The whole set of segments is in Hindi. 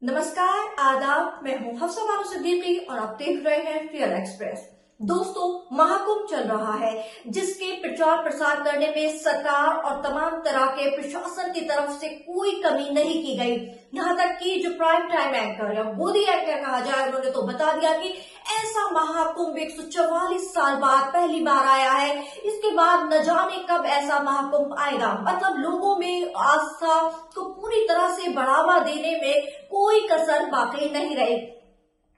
नमस्कार, आदाब। मैं हूं हफ्सा बानो सिद्दीकी और आप देख रहे हैं रियल एक्सप्रेस। दोस्तों, महाकुंभ चल रहा है जिसके प्रचार प्रसार करने में सरकार और तमाम तरह के प्रशासन की तरफ से कोई कमी नहीं की गई। यहाँ तक कि जो प्राइम टाइम एंकर या मोदी एंकर कहा जाए, उन्होंने तो बता दिया कि ऐसा महाकुंभ 144 साल बाद पहली बार आया है। इसके बाद न जाने कब ऐसा महाकुंभ आएगा। मतलब लोगों में आस्था को पूरी तरह से बढ़ावा देने में कोई कसर बाकी नहीं रही।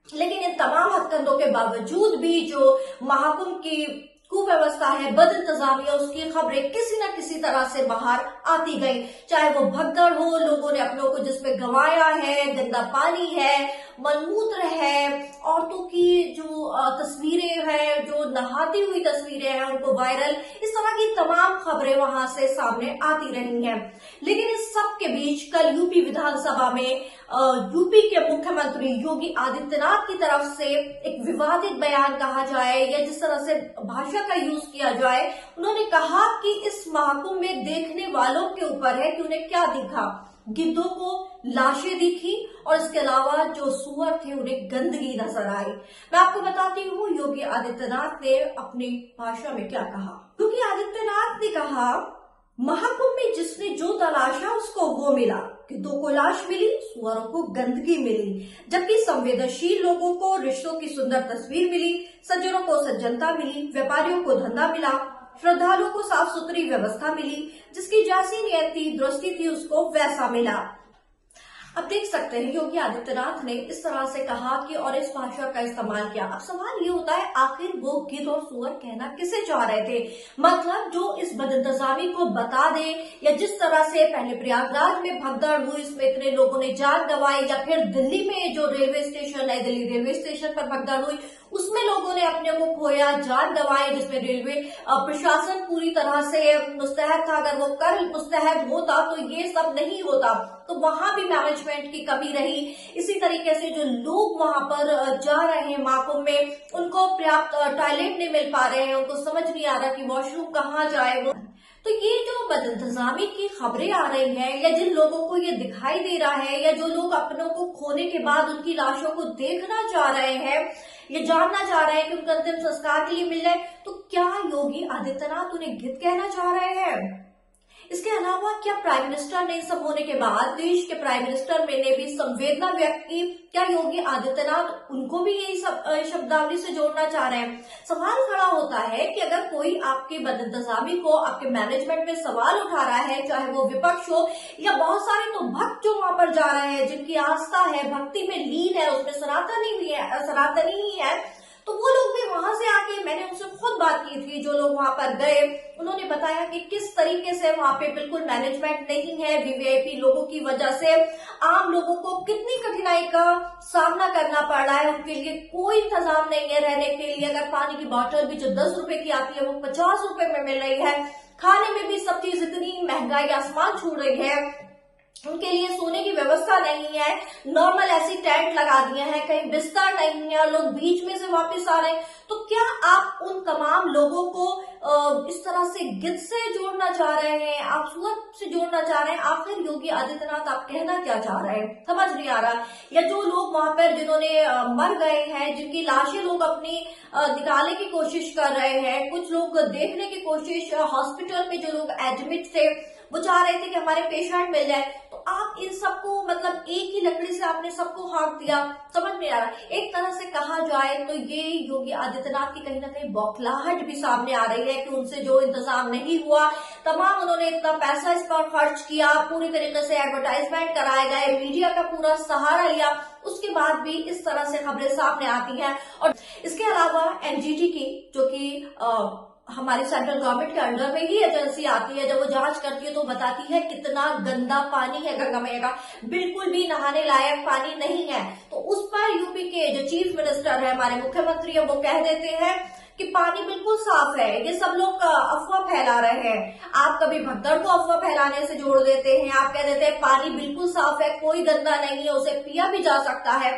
लेकिन इन तमाम हथकंडों के बावजूद भी जो महाकुंभ की कुव्यवस्था है, बद इंतजामी है, उसकी खबरें किसी न किसी तरह से बाहर आती गई। चाहे वो भगदड़ हो, लोगों ने अपनों को जिसमें गंवाया है, गंदा पानी है, मलमूत्र है, औरतों की जो तस्वीरें हैं, जो नहाती हुई तस्वीरें हैं, उनको वायरल, इस तरह की तमाम खबरें वहां से सामने आती रही हैं। लेकिन इस सब के बीच कल यूपी विधानसभा में यूपी के मुख्यमंत्री योगी आदित्यनाथ की तरफ से एक विवादित बयान कहा जाए या जिस तरह से भाषा का यूज किया जाए, उन्होंने कहा कि इस महाकुंभ में देखने वालों के ऊपर है कि उन्हें क्या दिखा। गिद्धों को लाशें दिखी और इसके अलावा जो सुअर थे उन्हें गंदगी नजर आई। मैं आपको बताती हूँ योगी आदित्यनाथ ने अपनी भाषा में क्या कहा। योगी आदित्यनाथ ने कहा, महाकुंभ में जिसने जो तलाशा उसको वो मिला। गिद्धों को लाश मिली, सुअरों को गंदगी मिली, जबकि संवेदनशील लोगों को रिश्तों की सुंदर तस्वीर मिली, सज्जनों को सज्जनता मिली, व्यापारियों को धंधा मिला, श्रद्धालुओं को साफ सुथरी व्यवस्था मिली, जिसकी जैसी नियति दृष्टि थी उसको वैसा मिला। अब देख सकते हैं योगी आदित्यनाथ ने इस तरह से कहा कि और इस भाषा का इस्तेमाल किया। अब सवाल ये होता है, आखिर वो गिद्ध और सुअर कहना किसे चाह रहे थे? मतलब जो इस बदइंतजामी को बता दे, या जिस तरह से पहले प्रयागराज में भगदड़ हुई, इसमें इतने लोगों ने जान गंवाई, या फिर दिल्ली में जो रेलवे स्टेशन है, दिल्ली रेलवे स्टेशन पर भगदड़ हुई, उसमें लोगों ने अपने को खोया, जान गंवाई, जिसमें रेलवे प्रशासन पूरी तरह से मुस्तैद था। अगर वो कल मुस्तैद होता तो ये सब नहीं होता। तो वहां भी मैनेजमेंट की कमी रही। इसी तरीके से जो लोग वहां पर जा रहे हैं महाकुंभ में, उनको पर्याप्त टॉयलेट नहीं मिल पा रहे हैं, उनको समझ नहीं आ रहा कि वॉशरूम कहाँ जाए वो। तो ये जो बदइंतजामी की खबरें आ रही हैं, या जिन लोगों को ये दिखाई दे रहा है, या जो लोग अपनों को खोने के बाद उनकी लाशों को देखना चाह रहे हैं, ये जानना चाह रहे हैं कि उनका अंतिम संस्कार के लिए मिल जाए, तो क्या योगी आदित्यनाथ उन्हें गिद्ध कहना चाह रहे हैं? इसके अलावा क्या प्राइम मिनिस्टर ने सब होने के बाद देश के प्राइम मिनिस्टर ने भी संवेदना व्यक्त की? क्या योगी आदित्यनाथ उनको भी यही सब शब्दावली से जोड़ना चाह रहे हैं? सवाल खड़ा होता है कि अगर कोई आपके बदइंतजामी को, आपके मैनेजमेंट में सवाल उठा रहा है, चाहे वो विपक्ष हो या बहुत सारे तो भक्त जो वहां पर जा रहे हैं, जिनकी आस्था है, भक्ति में लीन है, उसमें सनातनी ही है, तो वो लोग भी वहां से आके, मैंने उनसे खुद बात की थी, जो लोग वहां पर गए, उन्होंने बताया कि किस तरीके से वहां पे बिल्कुल मैनेजमेंट नहीं है। वीवीआईपी लोगों की वजह से आम लोगों को कितनी कठिनाई का सामना करना पड़ रहा है। उनके लिए कोई इंतजाम नहीं है रहने के लिए। अगर पानी की बोतल भी जो 10 रुपए की आती है वो 50 रुपए में मिल रही है। खाने में भी सब चीज इतनी महंगाई आसमान छू रही है। उनके लिए सोने की व्यवस्था नहीं है, नॉर्मल ऐसी टेंट लगा दिए हैं, कहीं बिस्तर नहीं है, लोग बीच में से वापस आ रहे हैं। तो क्या आप उन तमाम लोगों को इस तरह से गिद्ध से जोड़ना चाह रहे हैं, आप सुअर से जोड़ना चाह रहे हैं? आखिर योगी आदित्यनाथ आप कहना क्या चाह रहे हैं, समझ नहीं आ रहा। या जो लोग वहां पर जिन्होंने मर गए हैं, जिनकी लाशें लोग अपनी निकालने की कोशिश कर रहे हैं, कुछ लोग देखने की कोशिश, हॉस्पिटल में जो लोग एडमिट थे वो चाह रहे थे कि हमारे पेशेंट मिल जाए, तो आप इन सबको, मतलब एक ही लकड़ी से आपने सबको हाँक दिया, समझ नहीं आ रहा। एक तरह से कहा जाए तो ये योगी आदित्यनाथ की कहीं ना कहीं बौखलाहट भी सामने आ रही है कि उनसे जो इंतजाम नहीं हुआ, तमाम उन्होंने इतना पैसा इस पर खर्च किया, पूरी तरीके से एडवर्टाइजमेंट कराए गए, मीडिया का पूरा सहारा लिया, उसके बाद भी इस तरह से खबरें सामने आती हैं। और इसके अलावा एनजीटी की, जो कि हमारी सेंट्रल गवर्नमेंट के अंडर में ही एजेंसी आती है, जब वो जांच करती है तो बताती है कितना गंदा पानी है गंगा मैया का, बिल्कुल भी नहाने लायक पानी नहीं है। तो उस पर यूपी के जो चीफ मिनिस्टर है, हमारे मुख्यमंत्री है, वो कह देते हैं कि पानी बिल्कुल साफ है। ये सब लोग अफवाह फैला रहे हैं। आप कभी भगदड़ को अफवाह फैलाने से जोड़ देते हैं, आप कह देते हैं पानी बिल्कुल साफ है, कोई गंदा नहीं है, उसे पिया भी जा सकता है।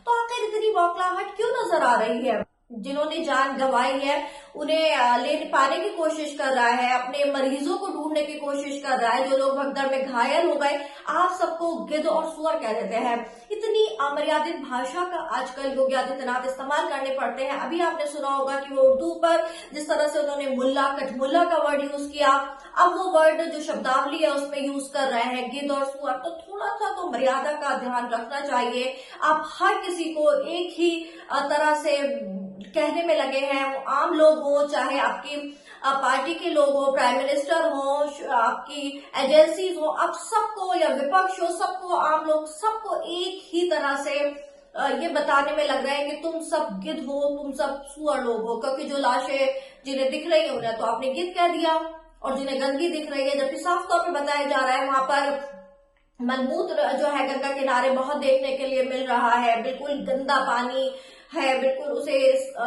तो आखिर इतनी बौखलाहट क्यों नजर आ रही है? जिन्होंने जान गंवाई है उन्हें ले पाने की कोशिश कर रहा है, अपने मरीजों को ढूंढने की कोशिश कर रहा है, जो लोग भगदड़ में घायल हो गए, आप सबको गिद्ध और सुअर कह देते हैं। इतनी अमर्यादित भाषा का आजकल योगी आदित्यनाथ इस्तेमाल करने पड़ते हैं। अभी आपने सुना होगा कि वो उर्दू पर जिस तरह से उन्होंने मुल्ला कठमुल्ला का वर्ड यूज किया, अब वो वर्ड जो शब्दावली है उसमें यूज कर रहे हैं गिद्ध और सुअर। तो थोड़ा सा तो मर्यादा का ध्यान रखना चाहिए। आप हर किसी को एक ही तरह से कहने में लगे हैं, वो आम लोग हो, चाहे आपकी पार्टी के लोग हो, प्राइम मिनिस्टर हो, आपकी एजेंसीज हो, आप सबको, या विपक्ष हो, सबको, आम लोग सबको एक ही तरह से ये बताने में लग रहा है कि तुम सब गिद्ध हो, तुम सब सुअर लोग हो। क्योंकि जो लाशें जिन्हें दिख रही है उन्हें तो आपने गिद्ध कह दिया, और जिन्हें गंदगी दिख रही है, जबकि साफ तौर पर बताया जा रहा है वहां पर मलमूत्र जो है गंगा किनारे बहुत देखने के लिए मिल रहा है, बिल्कुल गंदा पानी है, बिल्कुल उसे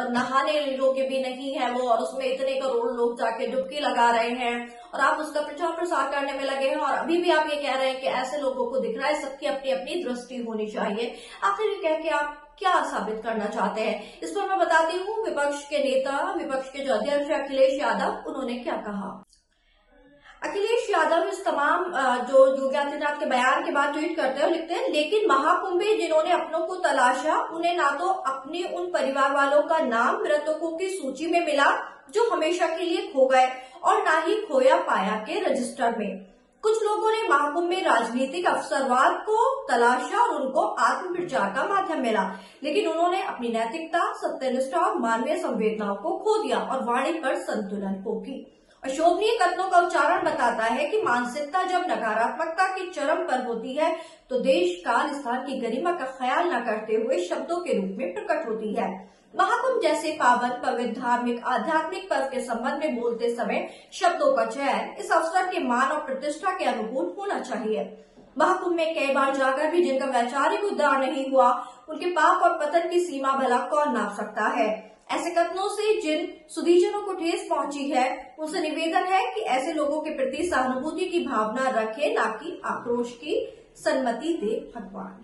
नहाने योग्य भी नहीं है वो, और उसमें इतने करोड़ लोग जाके डुबकी लगा रहे हैं, और आप उसका प्रचार प्रसार करने में लगे हैं, और अभी भी आप ये कह रहे हैं कि ऐसे लोगों को दिख रहा है। सबकी अपनी अपनी दृष्टि होनी चाहिए। आखिर ये कह के आप क्या साबित करना चाहते हैं, इस पर मैं बताती हूँ। विपक्ष के नेता, विपक्ष के जो अध्यक्ष अखिलेश यादव, उन्होंने क्या कहा। अखिलेश यादव इस तमाम जो योगी आदित्यनाथ के बयान के बाद ट्वीट करते हैं, लिखते हैं, लेकिन महाकुंभ में जिन्होंने अपनों को तलाशा, उन्हें ना तो अपने उन परिवार वालों का नाम मृतकों की सूची में मिला जो हमेशा के लिए खो गए, और ना ही खोया पाया के रजिस्टर में। कुछ लोगों ने महाकुंभ में राजनीतिक अवसरवाद को तलाशा और उनको आत्मप्रचार का माध्यम मिला, लेकिन उन्होंने अपनी नैतिकता, सत्यनिष्ठा और मानवीय संवेदनाओं को खो दिया और वाणी पर संतुलन खो की। अशोभनीय कथनों का उच्चारण बताता है कि मानसिकता जब नकारात्मकता की चरम पर होती है तो देश काल स्थान की गरिमा का ख्याल न करते हुए शब्दों के रूप में प्रकट होती है। महाकुंभ जैसे पावन, पवित्र, धार्मिक, आध्यात्मिक पर्व के संबंध में बोलते समय शब्दों का चयन इस अवसर के मान और प्रतिष्ठा के अनुकूल होना चाहिए। महाकुंभ में कई बार जाकर भी जिनका वैचारिक उद्धार नहीं हुआ, उनके पाप और पतन की सीमा भला कौन नाप सकता है। ऐसे कथनों से जिन सुधीजनों को ठेस पहुंची है, उनसे निवेदन है कि ऐसे लोगों के प्रति सहानुभूति की भावना रखें, ना कि आक्रोश की सन्मति दे भगवान।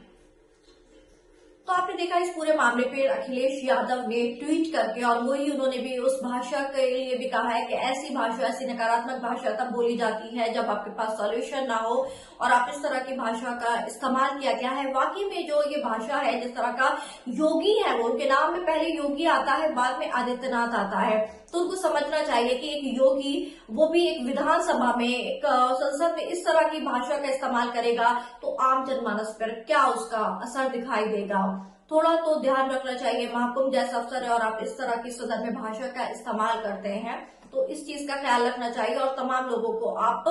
तो आपने देखा इस पूरे मामले पे अखिलेश यादव ने ट्वीट करके, और वही उन्होंने भी उस भाषा के लिए भी कहा है कि ऐसी भाषा, ऐसी नकारात्मक भाषा तब बोली जाती है जब आपके पास सॉल्यूशन ना हो, और आप इस तरह की भाषा का इस्तेमाल किया गया है। वाकई में जो ये भाषा है, जिस तरह का योगी है वो, उनके नाम में पहले योगी आता है, बाद में आदित्यनाथ आता है, तो उनको समझना चाहिए कि एक योगी, वो भी एक विधानसभा में, एक संसद में इस तरह की भाषा का इस्तेमाल करेगा तो आम जनमानस पर क्या उसका असर दिखाई देगा। थोड़ा तो ध्यान रखना चाहिए। महाकुंभ जैसा अवसर है और आप इस तरह की सदर्भ भाषा का इस्तेमाल करते हैं, तो इस चीज का ख्याल रखना चाहिए। और तमाम लोगों को आप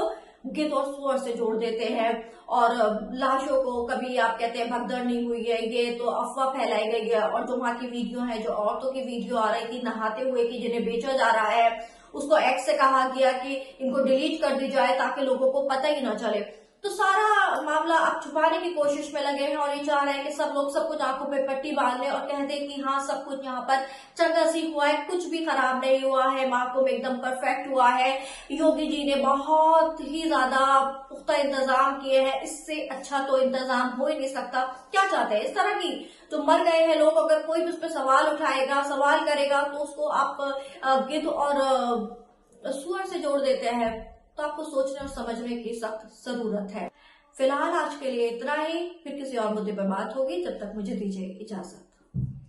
गिद्ध और सुअर से जोड़ देते हैं, और लाशों को कभी आप कहते हैं भगदड़ नहीं हुई है, ये तो अफवाह फैलाई गई है। और जो वहां की वीडियो है, जो औरतों की वीडियो आ रही थी नहाते हुए की, जिन्हें बेचा जा रहा है, उसको एक्स से कहा गया कि इनको डिलीट कर दी जाए ताकि लोगों को पता ही ना चले। तो सारा मामला आप छुपाने की कोशिश में लगे हैं, और ये चाह रहे हैं कि सब लोग सब कुछ आंखों पे पट्टी बांध लें और कह दें कि हाँ सब कुछ यहाँ पर चंगा सीख हुआ है, कुछ भी खराब नहीं हुआ है, महाकुंभ एकदम परफेक्ट हुआ है, योगी जी ने बहुत ही ज्यादा पुख्ता इंतजाम किए हैं, इससे अच्छा तो इंतजाम हो ही नहीं सकता। क्या चाहते हैं इस तरह की, जो मर गए हैं लोग, अगर कोई भी उस पर सवाल उठाएगा, सवाल करेगा, तो उसको आप गिद्ध और सुअर से जोड़ देते हैं। तो आपको सोचने और समझने की सख्त जरूरत है। फिलहाल आज के लिए इतना ही, फिर किसी और मुद्दे पर बात होगी। जब तक मुझे दीजिए इजाजत।